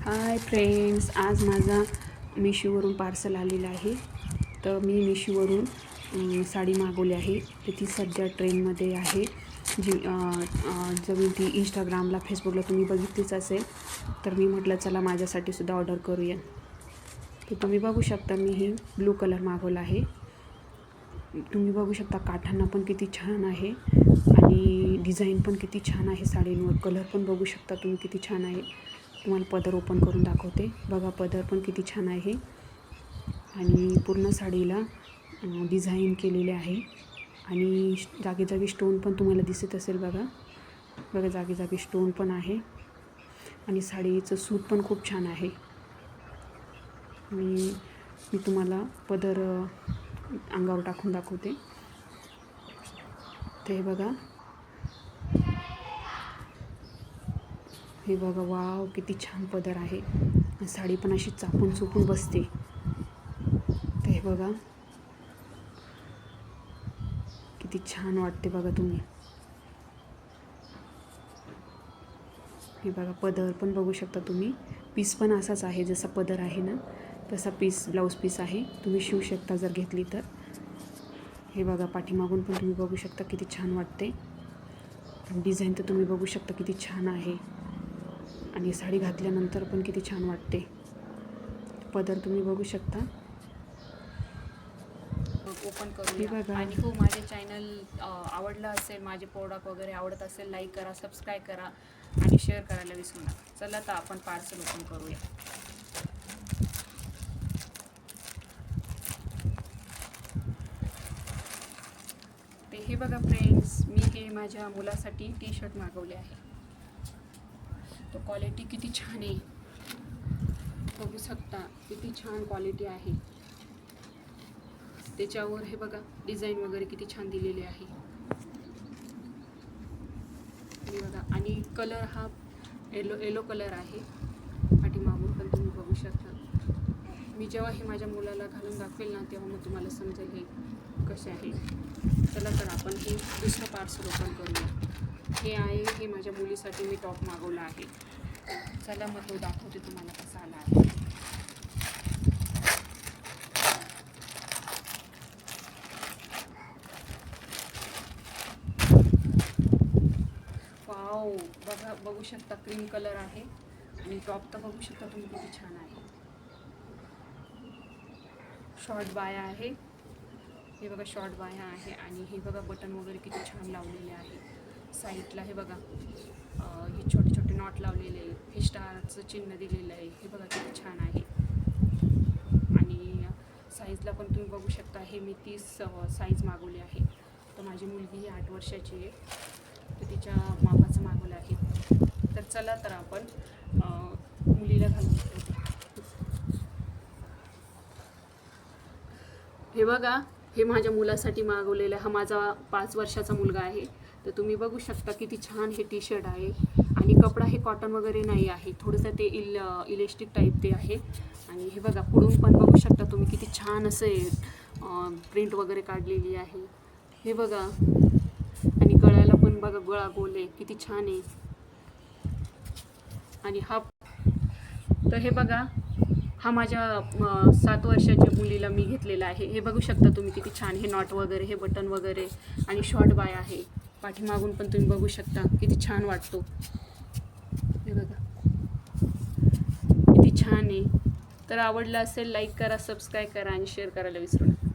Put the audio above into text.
Hi friends, आज माझा मिशोवरून पार्सल आलेला आहे. तर मी मिशोवरून साडी मागवली आहे. तर ती सध्या ट्रेंडमध्ये आहे. जी जर ती इंस्टाग्रामला फेसबुकला तुम्ही बघितलीच असेल. तर मी म्हटलं चला माझ्यासाठीसुद्धा ऑर्डर करूया. तर तुम्ही बघू शकता मी ही ब्लू कलर मागवला आहे. तुम्ही बघू शकता काठांना पण किती छान आहे आणि डिझाईन पण किती छान आहे साडींवर. कलर पण बघू शकता तुम्ही किती छान आहे. तुम्हाला पदर ओपन करून दाखवते. बघा पदर पण किती छान आहे आणि पूर्ण साडीला डिझाईन केलेले आहे आणि जागी जागी स्टोन पण तुम्हाला दिसत असेल. बघा जागी जागी स्टोन पण आहे आणि साडीचं सूत पण खूप छान आहे. मी तुम्हाला पदर अंगावर टाकून दाखवते. ते बघा, हे बघा, वाव किती छान पदर आहे. साडी पण अशी चापून चुपून बसते. ते बघा किती छान वाटते. बघा तुम्ही, हे बघा पदर पण बघू शकता तुम्ही. पीस पण असाच आहे जसा पदर आहे ना तसा पीस, ब्लाऊज पीस आहे. तुम्ही शिवू शकता जर घेतली तर. हे बघा पाठीमागून पण तुम्ही बघू शकता किती छान वाटते. डिझाईन तर तुम्ही बघू शकता किती छान आहे आणि साडी घातल्यानंतर पण किती छान वाटते. पदर तुम्ही बघू शकता. ओपन करूया. आणि हो, माझे चॅनल आवडलं असेल, माझे प्रोडक्ट वगैरे आवडत असेल, लाईक करा, सबस्क्राईब करा आणि शेअर करायला विसरू नका. चला तर आपण पार्सल ओपन करूया. ते हे बघा फ्रेंड्स, मी हे माझ्या मुलासाठी टी शर्ट मागवले आहे. तो क्वालिटी किती छान आहे बघू शकता. किती छान क्वालिटी आहे. त्याच्यावर हे बघा डिझाईन वगैरे किती छान दिलेली आहे. हे बघा, आणि कलर हा येलो कलर आहे. पाठीमागून पण तुम्ही बघू शकता. मी जेव्हा हे माझ्या मुलाला घालून दाखवेल ना तेव्हा मग तुम्हाला समजेल हे कसे आहे. चला तर आपण हे दुसरं पार्सल ओपन करूया. हे आहे, हे माझ्या मुलीसाठी मी टॉप मागवला आहे. चला मग तो दाखवते तुम्हाला कसा आला आहे. वाव, बघू शकता क्रीम कलर आहे आणि टॉप तर बघू शकता तुम्ही किती छान आहे. शॉर्ट बाया आहे. हे बघा शॉर्ट बाया आहे आणि हे बघा बटन वगैरे किती छान लावलेले आहे. साईडला हे बघा हे छोटे छोटे नॉट लावलेले आहे. हे स्टारचं चिन्ह दिलेलं आहे. हे बघा किती छान आहे. आणि साईजला पण तुम्ही बघू शकता. हे मी 30 साईज मागवली आहे. तर माझी मुलगी ही 8 वर्षाची आहे, तर तिच्या मापाचं मागवलं आहे. तर चला तर आपण मुलीला घालून ठेवते. हे बघा, हे माझ्या मुलासाठी मागवलेलं आहे. हा माझा 5 वर्षाचा मुलगा आहे. तर तुम्ही बघू शकता किती छान हे टी शर्ट आहे आणि कपडा हे कॉटन वगैरे नाही आहे, थोडंसं ते इलेस्टिक टाईप ते आहे. आणि हे बघा पुढून पण बघू शकता तुम्ही किती छान असे प्रिंट वगैरे काढलेली आहे. हे बघा, आणि गळ्याला पण बघा गळा गोल आहे, किती छान आहे. आणि हा, तर हे बघा, हा माझ्या 7 वर्षाच्या मुलीला मी घेतलेला आहे. हे बघू शकता तुम्ही किती छान. हे नॉट वगैरे, हे बटन वगैरे आणि शॉर्ट बाय आहे. पाठीमागून पण तुम्ही बघू शकता किती छान वाटतो. हे बघा किती छान आहे. तर आवडलं असेल लाईक करा, सबस्क्राईब करा आणि शेअर करायला विसरू नका.